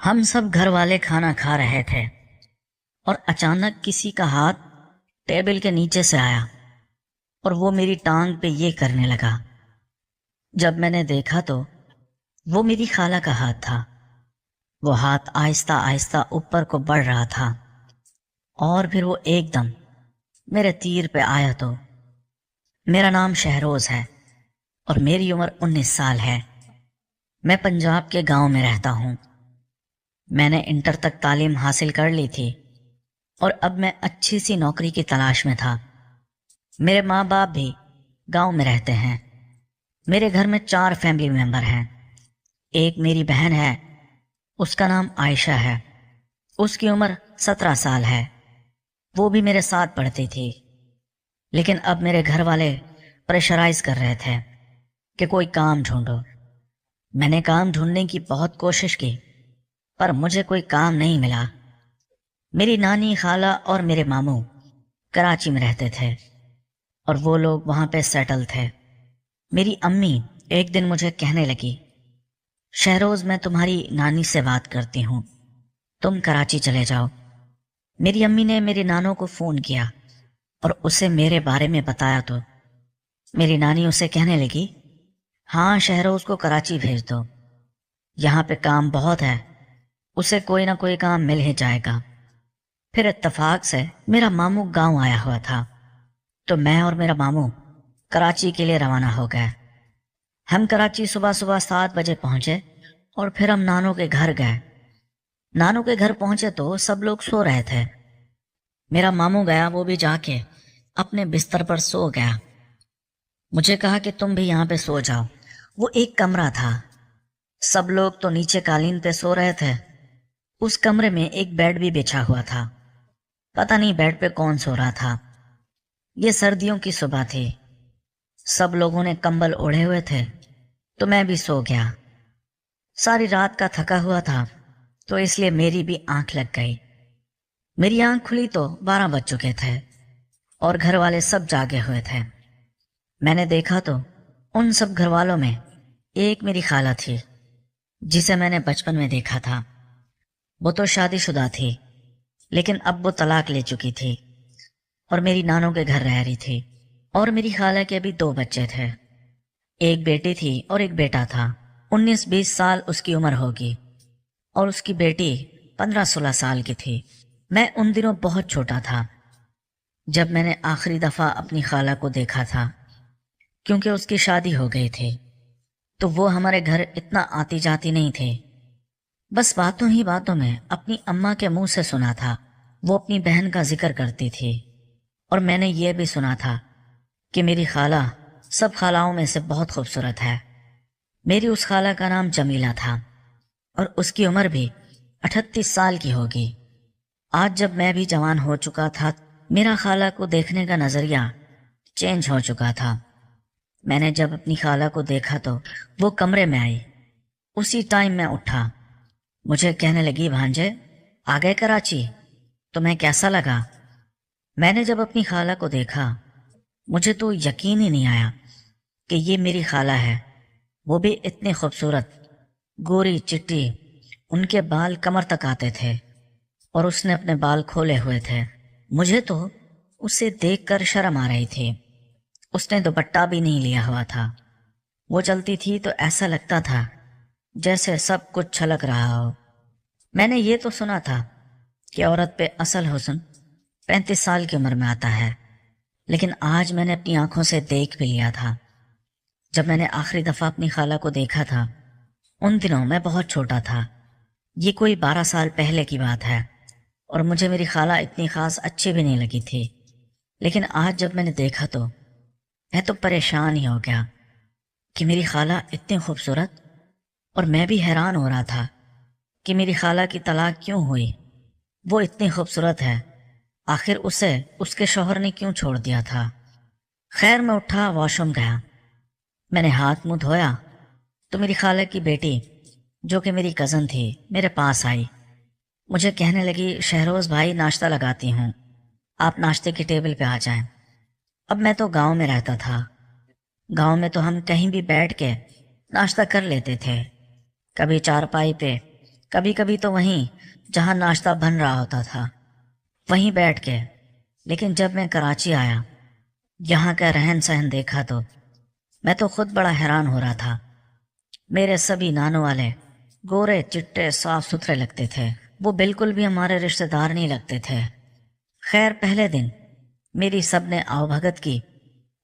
ہم سب گھر والے کھانا کھا رہے تھے اور اچانک کسی کا ہاتھ ٹیبل کے نیچے سے آیا اور وہ میری ٹانگ پہ یہ کرنے لگا۔ جب میں نے دیکھا تو وہ میری خالہ کا ہاتھ تھا۔ وہ ہاتھ آہستہ آہستہ اوپر کو بڑھ رہا تھا اور پھر وہ ایک دم میرے تیر پہ آیا۔ تو میرا نام شہروز ہے اور میری عمر 19 سال ہے۔ میں پنجاب کے گاؤں میں رہتا ہوں۔ میں نے انٹر تک تعلیم حاصل کر لی تھی اور اب میں اچھی سی نوکری کی تلاش میں تھا۔ میرے ماں باپ بھی گاؤں میں رہتے ہیں۔ میرے گھر میں 4 فیملی ممبر ہیں۔ ایک میری بہن ہے، اس کا نام عائشہ ہے۔ اس کی عمر 17 سال ہے۔ وہ بھی میرے ساتھ پڑھتی تھی، لیکن اب میرے گھر والے پریشرائز کر رہے تھے کہ کوئی کام ڈھونڈو۔ میں نے کام ڈھونڈنے کی بہت کوشش کی پر مجھے کوئی کام نہیں ملا۔ میری نانی، خالہ اور میرے ماموں کراچی میں رہتے تھے اور وہ لوگ وہاں پہ سیٹل تھے۔ میری امی ایک دن مجھے کہنے لگی، شہروز میں تمہاری نانی سے بات کرتی ہوں، تم کراچی چلے جاؤ۔ میری امی نے میری نانوں کو فون کیا اور اسے میرے بارے میں بتایا تو میری نانی اسے کہنے لگی، ہاں شہروز کو کراچی بھیج دو، یہاں پہ کام بہت ہے، اسے کوئی نہ کوئی کام مل ہی جائے گا۔ پھر اتفاق سے میرا ماموں گاؤں آیا ہوا تھا تو میں اور میرا ماموں کراچی کے لیے روانہ ہو گئے۔ ہم کراچی صبح 7 بجے پہنچے اور پھر ہم نانوں کے گھر گئے۔ نانوں کے گھر پہنچے تو سب لوگ سو رہے تھے۔ میرا ماموں گیا، وہ بھی جا کے اپنے بستر پر سو گیا۔ مجھے کہا کہ تم بھی یہاں پہ سو جاؤ۔ وہ ایک کمرہ تھا، سب لوگ تو نیچے قالین پہ سو رہے تھے۔ اس کمرے میں ایک بیڈ بھی بچھا ہوا تھا، پتہ نہیں بیڈ پہ کون سو رہا تھا۔ یہ سردیوں کی صبح تھی، سب لوگوں نے کمبل اوڑھے ہوئے تھے تو میں بھی سو گیا۔ ساری رات کا تھکا ہوا تھا تو اس لیے میری بھی آنکھ لگ گئی۔ میری آنکھ کھلی تو 12 بج چکے تھے اور گھر والے سب جاگے ہوئے تھے۔ میں نے دیکھا تو ان سب گھر والوں میں ایک میری خالہ تھی جسے میں نے بچپن میں دیکھا تھا۔ وہ تو شادی شدہ تھی لیکن اب وہ طلاق لے چکی تھی اور میری نانوں کے گھر رہ رہی تھی۔ اور میری خالہ کے بھی 2 بچے تھے، ایک بیٹی تھی اور ایک بیٹا تھا۔ 19-20 سال اس کی عمر ہوگی اور اس کی بیٹی 15-16 سال کی تھی۔ میں ان دنوں بہت چھوٹا تھا جب میں نے آخری دفعہ اپنی خالہ کو دیکھا تھا، کیونکہ اس کی شادی ہو گئی تھی تو وہ ہمارے گھر اتنا آتی جاتی نہیں تھی۔ بس باتوں ہی باتوں میں اپنی اماں کے منہ سے سنا تھا، وہ اپنی بہن کا ذکر کرتی تھی۔ اور میں نے یہ بھی سنا تھا کہ میری خالہ سب خالاؤں میں سے بہت خوبصورت ہے۔ میری اس خالہ کا نام جمیلہ تھا اور اس کی عمر بھی 38 سال کی ہوگی۔ آج جب میں بھی جوان ہو چکا تھا، میرا خالہ کو دیکھنے کا نظریہ چینج ہو چکا تھا۔ میں نے جب اپنی خالہ کو دیکھا تو وہ کمرے میں آئی، اسی ٹائم میں اٹھا۔ مجھے کہنے لگی، بھانجے آ گئے کراچی؟ تمہیں کیسا لگا؟ میں نے جب اپنی خالہ کو دیکھا مجھے تو یقین ہی نہیں آیا کہ یہ میری خالہ ہے، وہ بھی اتنی خوبصورت، گوری چٹی، ان کے بال کمر تک آتے تھے اور اس نے اپنے بال کھولے ہوئے تھے۔ مجھے تو اسے دیکھ کر شرم آ رہی تھی۔ اس نے دوپٹہ بھی نہیں لیا ہوا تھا۔ وہ چلتی تھی تو ایسا لگتا تھا جیسے سب کچھ چھلک رہا ہو۔ میں نے یہ تو سنا تھا کہ عورت پہ اصل حسن 35 سال کی عمر میں آتا ہے، لیکن آج میں نے اپنی آنکھوں سے دیکھ بھی لیا تھا۔ جب میں نے آخری دفعہ اپنی خالہ کو دیکھا تھا ان دنوں میں بہت چھوٹا تھا، یہ کوئی 12 سال پہلے کی بات ہے، اور مجھے میری خالہ اتنی خاص اچھی بھی نہیں لگی تھی۔ لیکن آج جب میں نے دیکھا تو میں تو پریشان ہی ہو گیا کہ میری خالہ اتنی خوبصورت، اور میں بھی حیران ہو رہا تھا کہ میری خالہ کی طلاق کیوں ہوئی، وہ اتنی خوبصورت ہے، آخر اسے اس کے شوہر نے کیوں چھوڑ دیا تھا۔ خیر میں اٹھا، واش روم گیا، میں نے ہاتھ منہ دھویا تو میری خالہ کی بیٹی جو کہ میری کزن تھی میرے پاس آئی۔ مجھے کہنے لگی، شہروز بھائی ناشتہ لگاتی ہوں، آپ ناشتے کی ٹیبل پہ آ جائیں۔ اب میں تو گاؤں میں رہتا تھا، گاؤں میں تو ہم کہیں بھی بیٹھ کے ناشتہ کر لیتے تھے، کبھی چارپائی پہ، کبھی کبھی تو وہیں جہاں ناشتہ بن رہا ہوتا تھا وہیں بیٹھ کے، لیکن جب میں کراچی آیا، یہاں کا رہن سہن دیکھا تو میں تو خود بڑا حیران ہو رہا تھا۔ میرے سبھی نانوں والے گورے چٹے صاف ستھرے لگتے تھے، وہ بالکل بھی ہمارے رشتہ دار نہیں لگتے تھے۔ خیر، پہلے دن میری سب نے آؤ بھگت کی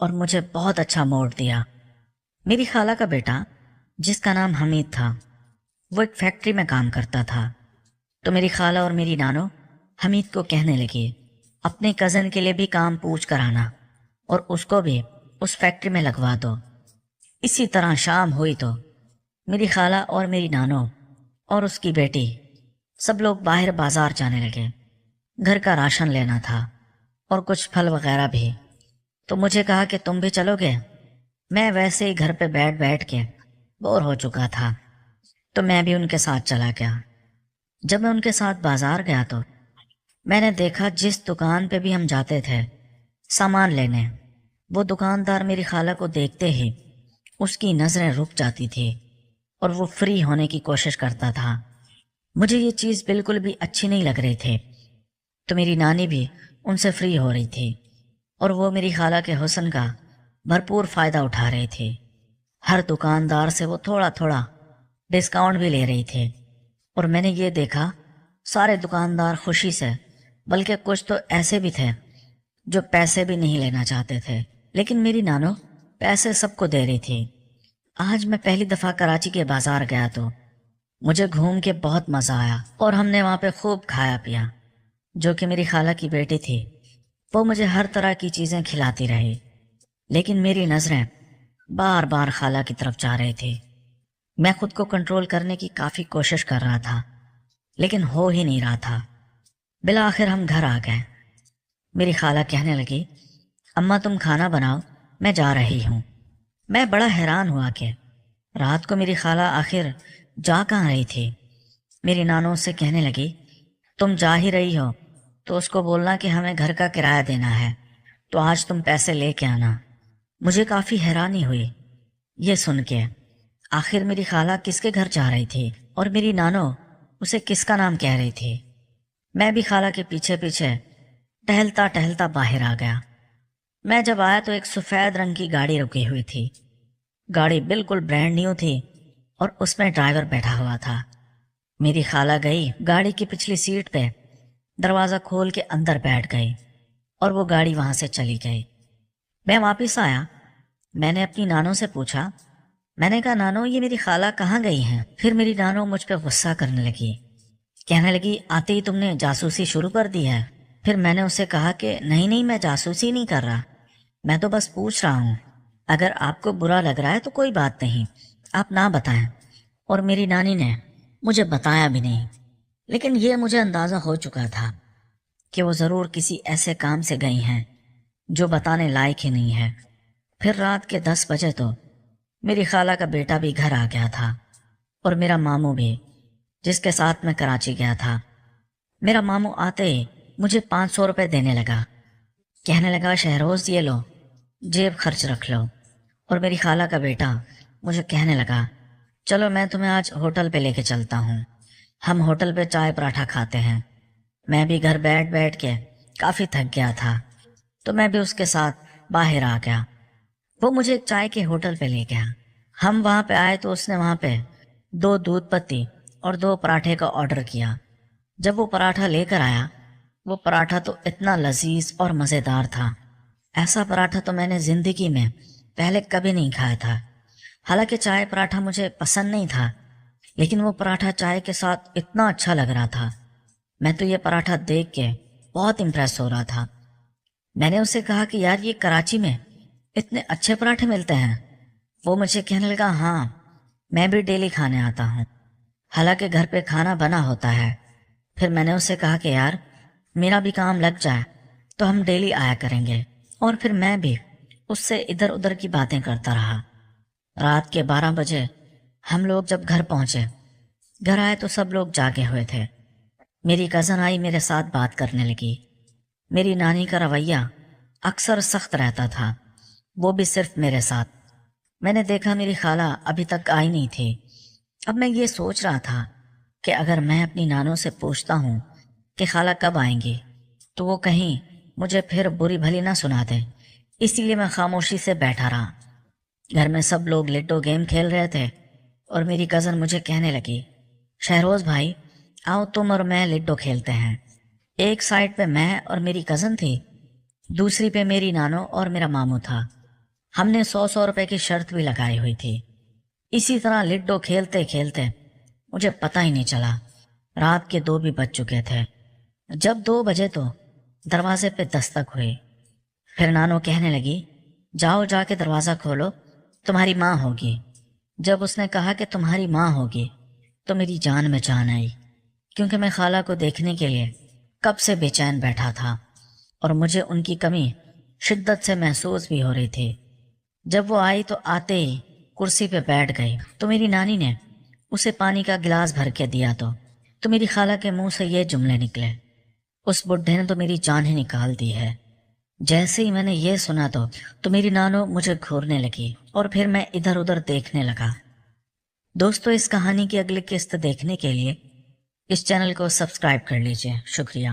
اور مجھے بہت اچھا موڈ دیا۔ میری خالہ کا بیٹا، جس کا نام حمید تھا، وہ ایک فیکٹری میں کام کرتا تھا، تو میری خالہ اور میری نانو حمید کو کہنے لگی اپنے کزن کے لیے بھی کام پوچھ کر آنا اور اس کو بھی اس فیکٹری میں لگوا دو۔ اسی طرح شام ہوئی تو میری خالہ اور میری نانو اور اس کی بیٹی سب لوگ باہر بازار جانے لگے۔ گھر کا راشن لینا تھا اور کچھ پھل وغیرہ بھی، تو مجھے کہا کہ تم بھی چلو گے۔ میں ویسے ہی گھر پہ بیٹھ کے بور ہو چکا تھا، تو میں بھی ان کے ساتھ چلا گیا۔ جب میں ان کے ساتھ بازار گیا تو میں نے دیکھا جس دکان پہ بھی ہم جاتے تھے سامان لینے، وہ دکاندار میری خالہ کو دیکھتے ہی اس کی نظریں رک جاتی تھی اور وہ فری ہونے کی کوشش کرتا تھا۔ مجھے یہ چیز بالکل بھی اچھی نہیں لگ رہی تھی، تو میری نانی بھی ان سے فری ہو رہی تھی اور وہ میری خالہ کے حسن کا بھرپور فائدہ اٹھا رہی تھی۔ ہر دکاندار سے وہ تھوڑا تھوڑا ڈسکاؤنٹ بھی لے رہی تھی، اور میں نے یہ دیکھا سارے دکاندار خوشی سے، بلکہ کچھ تو ایسے بھی تھے جو پیسے بھی نہیں لینا چاہتے تھے، لیکن میری نانو پیسے سب کو دے رہی تھی۔ آج میں پہلی دفعہ کراچی کے بازار گیا تو مجھے گھوم کے بہت مزہ آیا اور ہم نے وہاں پہ خوب کھایا پیا۔ جو کہ میری خالہ کی بیٹی تھی، وہ مجھے ہر طرح کی چیزیں کھلاتی رہی، لیکن میری نظریں بار بار خالہ کی طرف جا رہی تھی۔ میں خود کو کنٹرول کرنے کی کافی کوشش کر رہا تھا، لیکن ہو ہی نہیں رہا تھا۔ بالآخر ہم گھر آ گئے۔ میری خالہ کہنے لگی اماں تم کھانا بناؤ، میں جا رہی ہوں۔ میں بڑا حیران ہوا کہ رات کو میری خالہ آخر جا کہاں رہی تھی۔ میری نانو سے کہنے لگی تم جا ہی رہی ہو تو اس کو بولنا کہ ہمیں گھر کا کرایہ دینا ہے، تو آج تم پیسے لے کے آنا۔ مجھے کافی حیرانی ہوئی یہ سن کے، آخر میری خالہ کس کے گھر جا رہی تھی اور میری نانو اسے کس کا نام کہہ رہی تھی۔ میں بھی خالہ کے پیچھے پیچھے ٹہلتا ٹہلتا باہر آ گیا۔ میں جب آیا تو ایک سفید رنگ کی گاڑی رکی ہوئی تھی۔ گاڑی بالکل برانڈ نیو تھی اور اس میں ڈرائیور بیٹھا ہوا تھا۔ میری خالہ گئی گاڑی کی پچھلی سیٹ پہ، دروازہ کھول کے اندر بیٹھ گئی اور وہ گاڑی وہاں سے چلی گئی۔ میں واپس آیا، میں نے اپنی نانو سے پوچھا، میں نے کہا نانو یہ میری خالہ کہاں گئی ہیں؟ پھر میری نانو مجھ پہ غصہ کرنے لگی، کہنے لگی آتے ہی تم نے جاسوسی شروع کر دی ہے۔ پھر میں نے اسے کہا کہ نہیں میں جاسوسی نہیں کر رہا، میں تو بس پوچھ رہا ہوں، اگر آپ کو برا لگ رہا ہے تو کوئی بات نہیں، آپ نہ بتائیں۔ اور میری نانی نے مجھے بتایا بھی نہیں، لیکن یہ مجھے اندازہ ہو چکا تھا کہ وہ ضرور کسی ایسے کام سے گئی ہیں جو بتانے لائق ہی نہیں ہے۔ پھر رات کے 10 بجے تو میری خالہ کا بیٹا بھی گھر آ گیا تھا اور میرا ماموں بھی، جس کے ساتھ میں کراچی گیا تھا۔ میرا ماموں آتے ہی مجھے 500 روپے دینے لگا، کہنے لگا شہروز یہ لو، جیب خرچ رکھ لو۔ اور میری خالہ کا بیٹا مجھے کہنے لگا چلو میں تمہیں آج ہوٹل پہ لے کے چلتا ہوں، ہم ہوٹل پہ چائے پراٹھا کھاتے ہیں۔ میں بھی گھر بیٹھ کے کافی تھک گیا تھا، تو میں بھی اس کے ساتھ باہر آ گیا۔ وہ مجھے ایک چائے کے ہوٹل پہ لے گیا۔ ہم وہاں پہ آئے تو اس نے وہاں پہ 2 دودھ پتی اور 2 پراٹھے کا آرڈر کیا۔ جب وہ پراٹھا لے کر آیا، وہ پراٹھا تو اتنا لذیذ اور مزیدار تھا، ایسا پراٹھا تو میں نے زندگی میں پہلے کبھی نہیں کھایا تھا۔ حالانکہ چائے پراٹھا مجھے پسند نہیں تھا، لیکن وہ پراٹھا چائے کے ساتھ اتنا اچھا لگ رہا تھا، میں تو یہ پراٹھا دیکھ کے بہت امپریس ہو رہا تھا۔ میں نے اسے کہا کہ یار یہ کراچی میں اتنے اچھے پراٹھے ملتے ہیں؟ وہ مجھے کہنے لگا ہاں میں بھی ڈیلی کھانے آتا ہوں، حالانکہ گھر پہ کھانا بنا ہوتا ہے۔ پھر میں نے اسے کہا کہ یار میرا بھی کام لگ جائے تو ہم ڈیلی آیا کریں گے، اور پھر میں بھی اس سے ادھر ادھر کی باتیں کرتا رہا۔ رات کے 12 بجے ہم لوگ جب گھر پہنچے، گھر آئے تو سب لوگ جاگے ہوئے تھے۔ میری کزن آئی میرے ساتھ بات کرنے لگی۔ میری نانی کا رویہ اکثر سخت رہتا تھا، وہ بھی صرف میرے ساتھ۔ میں نے دیکھا میری خالہ ابھی تک آئی نہیں تھی۔ اب میں یہ سوچ رہا تھا کہ اگر میں اپنی نانو سے پوچھتا ہوں کہ خالہ کب آئیں گی تو وہ کہیں مجھے پھر بری بھلی نہ سنا دیں، اسی لیے میں خاموشی سے بیٹھا رہا۔ گھر میں سب لوگ لڈو گیم کھیل رہے تھے اور میری کزن مجھے کہنے لگی، شہروز بھائی آؤ تم اور میں لڈو کھیلتے ہیں۔ ایک سائڈ پہ میں اور میری کزن تھی، دوسری پہ میری نانو اور میرا ماموں تھا۔ ہم نے 100 روپے کی شرط بھی لگائی ہوئی تھی۔ اسی طرح لڈو کھیلتے کھیلتے مجھے پتہ ہی نہیں چلا رات کے 2 بھی بج چکے تھے۔ جب 2 بجے تو دروازے پہ دستک ہوئی، پھر نانو کہنے لگی، جاؤ جا کے دروازہ کھولو، تمہاری ماں ہوگی۔ جب اس نے کہا کہ تمہاری ماں ہوگی تو میری جان میں جان آئی، کیونکہ میں خالہ کو دیکھنے کے لیے کب سے بے چین بیٹھا تھا اور مجھے ان کی کمی شدت سے محسوس بھی ہو رہی تھی۔ جب وہ آئی تو آتے ہی کرسی پہ بیٹھ گئی تو میری نانی نے اسے پانی کا گلاس بھر کے دیا تو میری خالہ کے منہ سے یہ جملے نکلے، اس بڈھے نے تو میری جان ہی نکال دی ہے۔ جیسے ہی میں نے یہ سنا تو میری نانو مجھے گھورنے لگی اور پھر میں ادھر ادھر دیکھنے لگا۔ دوستو، اس کہانی کی اگلی قسط دیکھنے کے لیے اس چینل کو سبسکرائب کر لیجئے۔ شکریہ۔